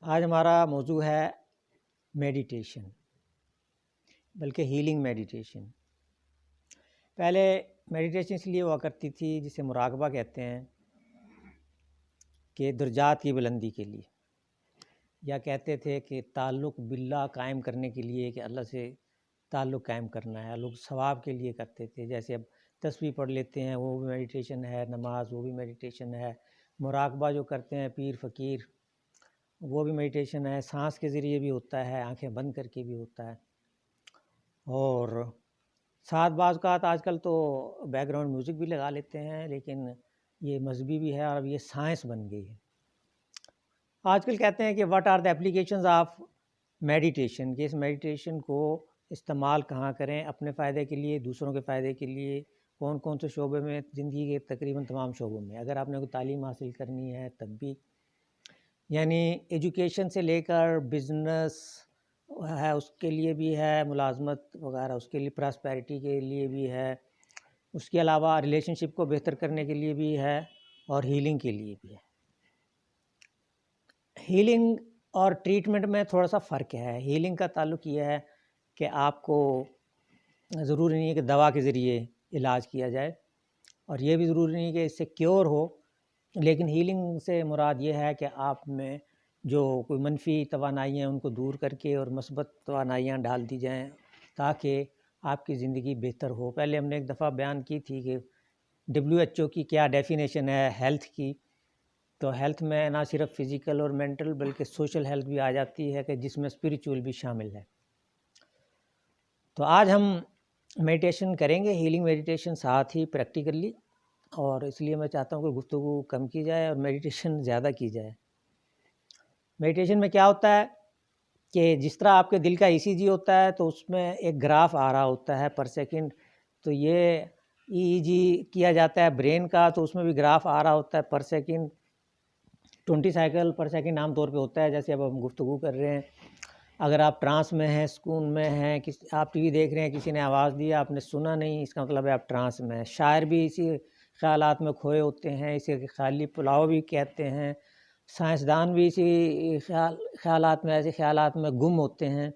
آج ہمارا موضوع ہے میڈیٹیشن، بلکہ ہیلنگ میڈیٹیشن۔ پہلے میڈیٹیشن اس لیے ہوا کرتی تھی جسے مراقبہ کہتے ہیں، کہ درجات کی بلندی کے لیے، یا کہتے تھے کہ تعلق باللہ قائم کرنے کے لیے، کہ اللہ سے تعلق قائم کرنا ہے، لوگ ثواب کے لیے کرتے تھے۔ جیسے اب تسبیح پڑھ لیتے ہیں، وہ بھی میڈیٹیشن ہے، نماز وہ بھی میڈیٹیشن ہے، مراقبہ جو کرتے ہیں پیر فقیر وہ بھی میڈیٹیشن ہے، سانس کے ذریعے بھی ہوتا ہے، آنکھیں بند کر کے بھی ہوتا ہے، اور ساتھ بعض اوقات آج کل تو بیک گراؤنڈ میوزک بھی لگا لیتے ہیں، لیکن یہ مذہبی بھی ہے اور اب یہ سائنس بن گئی ہے۔ آج کل کہتے ہیں کہ what are the applications of meditation, کہ اس میڈیٹیشن کو استعمال کہاں کریں اپنے فائدے کے لیے، دوسروں کے فائدے کے لیے، کون کون سے شعبے میں، زندگی کے تقریباً تمام شعبوں میں۔ اگر آپ نے کوئی تعلیم حاصل کرنی ہے تب بھی، یعنی ایجوکیشن سے لے کر بزنس ہے اس کے لیے بھی ہے، ملازمت وغیرہ اس کے لیے، پراسپیرٹی کے لیے بھی ہے، اس کے علاوہ ریلیشن شپ کو بہتر کرنے کے لیے بھی ہے، اور ہیلنگ کے لیے بھی ہے۔ ہیلنگ اور ٹریٹمنٹ میں تھوڑا سا فرق ہے۔ ہیلنگ کا تعلق یہ ہے کہ آپ کو ضروری نہیں ہے کہ دوا کے ذریعے علاج کیا جائے، اور یہ بھی ضروری نہیں کہ اس سے کیور ہو، لیکن ہیلنگ سے مراد یہ ہے کہ آپ میں جو کوئی منفی توانائیاں ان کو دور کر کے اور مثبت توانائیاں ڈال دی جائیں تاکہ آپ کی زندگی بہتر ہو۔ پہلے ہم نے ایک دفعہ بیان کی تھی کہ WHO کی کیا ڈیفینیشن ہے ہیلتھ کی، تو ہیلتھ میں نہ صرف فزیکل اور مینٹل بلکہ سوشل ہیلتھ بھی آ جاتی ہے، کہ جس میں اسپریچول بھی شامل ہے۔ تو آج ہم میڈیٹیشن کریں گے، ہیلنگ میڈیٹیشن، ساتھ ہی پریکٹیکلی، اور اس لیے میں چاہتا ہوں کہ گفتگو کم کی جائے اور میڈیٹیشن زیادہ کی جائے۔ میڈیٹیشن میں کیا ہوتا ہے کہ جس طرح آپ کے دل کا ECG ہوتا ہے تو اس میں ایک گراف آ رہا ہوتا ہے پر سیکنڈ، تو یہ EEG کیا جاتا ہے برین کا، تو اس میں بھی گراف آ رہا ہوتا ہے per second, 20 cycle per second عام طور پہ ہوتا ہے، جیسے اب ہم گفتگو کر رہے ہیں۔ اگر آپ ٹرانس میں ہیں، سکون میں ہیں، آپ TV دیکھ رہے ہیں، کسی نے آواز دی آپ نے سنا نہیں، اس کا مطلب ہے آپ ٹرانس میں ہیں۔ شاعر بھی اسی خیالات میں کھوئے ہوتے ہیں، اسے خیالی پلاؤ بھی کہتے ہیں۔ سائنسدان بھی اسی خیالات میں، ایسے خیالات میں گم ہوتے ہیں،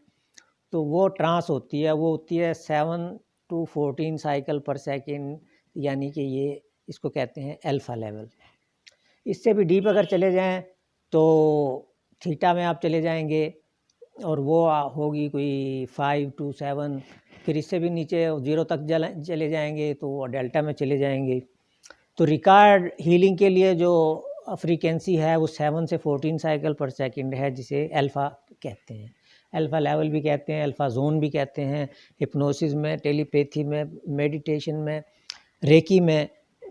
تو وہ ٹرانس ہوتی ہے، وہ ہوتی ہے 7 to 14 سائیکل پر سیکنڈ، یعنی کہ یہ اس کو کہتے ہیں الفا لیول۔ اس سے بھی ڈیپ اگر چلے جائیں تو تھیٹا میں آپ چلے جائیں گے، اور وہ ہوگی کوئی 5 to 7، پھر اس سے بھی نیچے 0 تک چلے جائیں گے تو وہ ڈیلٹا میں چلے جائیں گے۔ تو ریکارڈ ہیلنگ کے لیے جو فریکوینسی ہے وہ 7 سے 14 سائیکل پر سیکنڈ ہے، جسے الفا کہتے ہیں، الفا لیول بھی کہتے ہیں، الفا زون بھی کہتے ہیں۔ ہپنوسس میں، ٹیلی پیتھی میں، میڈیٹیشن میں، ریکی میں،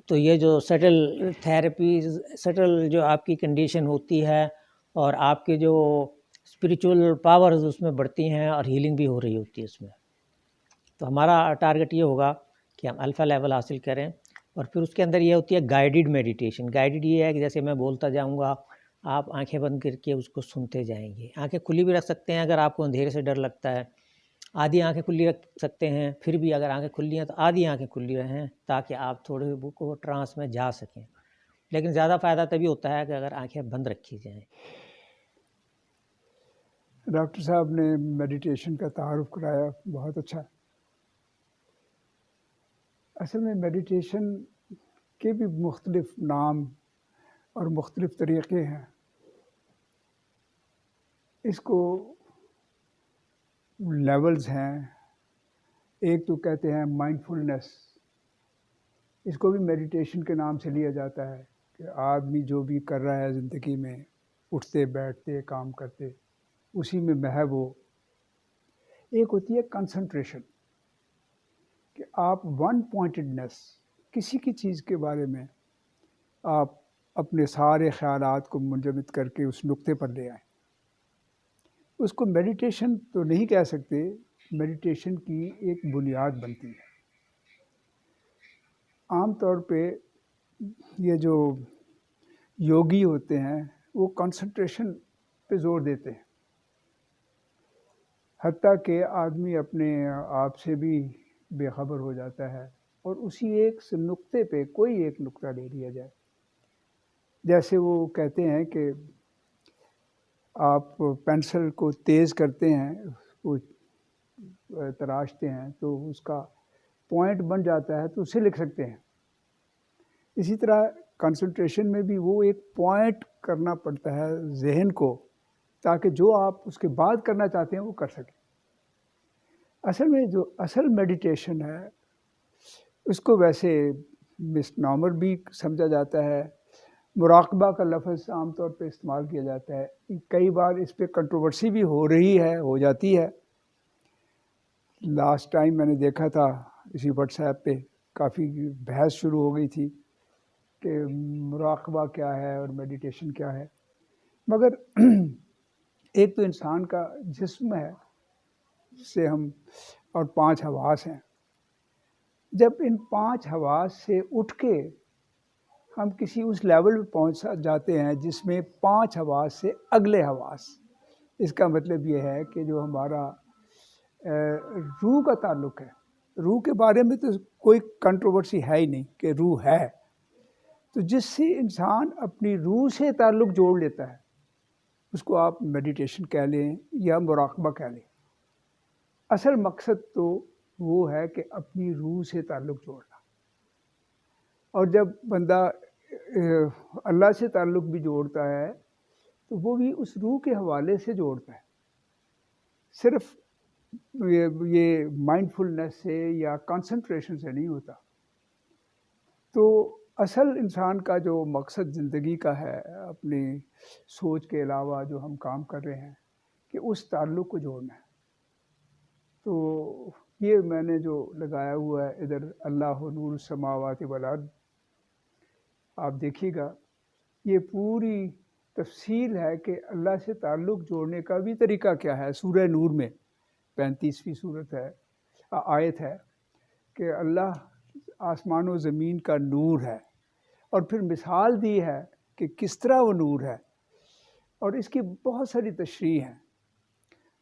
تو یہ جو سٹل تھیراپیز، سٹل جو آپ کی کنڈیشن ہوتی ہے اور آپ کے جو اسپریچول پاورز اس میں بڑھتی ہیں اور ہیلنگ بھی ہو رہی ہوتی ہے اس میں۔ تو ہمارا ٹارگٹ یہ ہوگا کہ ہم الفا لیول حاصل کریں، اور پھر اس کے اندر یہ ہوتی ہے گائیڈڈ میڈیٹیشن۔ گائیڈڈ یہ ہے کہ جیسے میں بولتا جاؤں گا، آپ آنکھیں بند کر کے اس کو سنتے جائیں گے۔ آنکھیں کھلی بھی رکھ سکتے ہیں اگر آپ کو اندھیرے سے ڈر لگتا ہے، آدھی آنکھیں کھلی رکھ سکتے ہیں، پھر بھی اگر آنکھیں کھلی ہیں تو آدھی آنکھیں کھلی رہیں تاکہ آپ تھوڑے کو ٹرانس میں جا سکیں، لیکن زیادہ فائدہ تبھی ہوتا ہے کہ اگر آنکھیں بند رکھی جائیں۔ ڈاکٹر صاحب نے میڈیٹیشن کا تعارف کرایا، بہت اچھا۔ اصل میں میڈیٹیشن کے بھی مختلف نام اور مختلف طریقے ہیں۔ اس کو لیولز ہیں، ایک تو کہتے ہیں مائنڈفلنس، اس کو بھی میڈیٹیشن کے نام سے لیا جاتا ہے، کہ آدمی جو بھی کر رہا ہے زندگی میں، اٹھتے بیٹھتے کام کرتے، اسی میں محو ہو۔ ایک ہوتی ہے کنسنٹریشن، کہ آپ ون پوائنٹڈنس، کسی کی چیز کے بارے میں آپ اپنے سارے خیالات کو منجمد کر کے اس نقطے پر لے آئیں۔ اس کو میڈیٹیشن تو نہیں کہہ سکتے، میڈیٹیشن کی ایک بنیاد بنتی ہے۔ عام طور پہ یہ جو یوگی ہوتے ہیں وہ کنسنٹریشن پہ زور دیتے ہیں، حتیٰ کہ آدمی اپنے آپ سے بھی بے خبر ہو جاتا ہے، اور اسی ایک سے نقطے پہ کوئی ایک نقطہ لے لیا جائے۔ جیسے وہ کہتے ہیں کہ آپ پینسل کو تیز کرتے ہیں، وہ تراشتے ہیں تو اس کا پوائنٹ بن جاتا ہے تو اسے لکھ سکتے ہیں. اسی طرح کنسنٹریشن میں بھی وہ ایک پوائنٹ کرنا پڑتا ہے ذہن کو، تاکہ جو آپ اس کے بعد کرنا چاہتے ہیں وہ کر سکیں. اصل میں جو اصل میڈیٹیشن ہے اس کو ویسے مسنامر بھی سمجھا جاتا ہے. مراقبہ کا لفظ عام طور پہ استعمال کیا جاتا ہے. کئی بار اس پہ کنٹروورسی بھی ہو جاتی ہے. لاسٹ ٹائم میں نے دیکھا تھا اسی واٹس ایپ پہ کافی بحث شروع ہو گئی تھی کہ مراقبہ کیا ہے اور میڈیٹیشن کیا ہے. مگر ایک تو انسان کا جسم ہے جس سے ہم، اور 5 حواس ہیں. جب ان 5 حواس سے اٹھ کے ہم کسی اس لیول پہ پہنچ جاتے ہیں جس میں 5 حواس سے اگلے حواس، اس کا مطلب یہ ہے کہ جو ہمارا روح کا تعلق ہے، روح کے بارے میں تو کوئی کنٹروورسی ہے ہی نہیں کہ روح ہے. تو جس سے انسان اپنی روح سے تعلق جوڑ لیتا ہے اس کو آپ میڈیٹیشن کہہ لیں یا مراقبہ کہہ لیں. اصل مقصد تو وہ ہے کہ اپنی روح سے تعلق جوڑنا. اور جب بندہ اللہ سے تعلق بھی جوڑتا ہے تو وہ بھی اس روح کے حوالے سے جوڑتا ہے، صرف یہ مائنڈ فلنس سے یا کنسنٹریشن سے نہیں ہوتا. تو اصل انسان کا جو مقصد زندگی کا ہے، اپنی سوچ کے علاوہ جو ہم کام کر رہے ہیں، کہ اس تعلق کو جوڑنا ہے. تو یہ میں نے جو لگایا ہوا ہے ادھر، اللہ نور السماوات والارض، آپ دیکھیے گا یہ پوری تفصیل ہے کہ اللہ سے تعلق جوڑنے کا بھی طریقہ کیا ہے. سورہ نور میں 35ویں صورت ہے، آیت ہے کہ اللہ آسمان و زمین کا نور ہے، اور پھر مثال دی ہے کہ کس طرح وہ نور ہے، اور اس کی بہت ساری تشریح ہیں.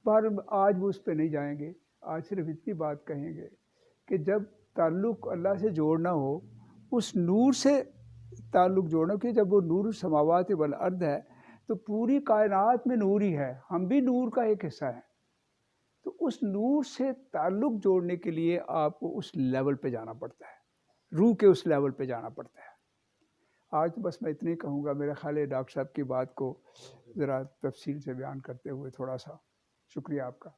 پر آج وہ اس پہ نہیں جائیں گے. آج صرف اتنی بات کہیں گے کہ جب تعلق اللہ سے جوڑنا ہو، اس نور سے تعلق جوڑنا، کہ جب وہ نور السماوات والارض ہے تو پوری کائنات میں نور ہی ہے، ہم بھی نور کا ایک حصہ ہیں. تو اس نور سے تعلق جوڑنے کے لیے آپ کو اس لیول پہ جانا پڑتا ہے، روح کے اس لیول پہ جانا پڑتا ہے. آج تو بس میں اتنے ہی کہوں گا. میرا خیال ہے ڈاکٹر صاحب کی بات کو ذرا تفصیل سے بیان کرتے ہوئے تھوڑا سا شکریہ آپ کا.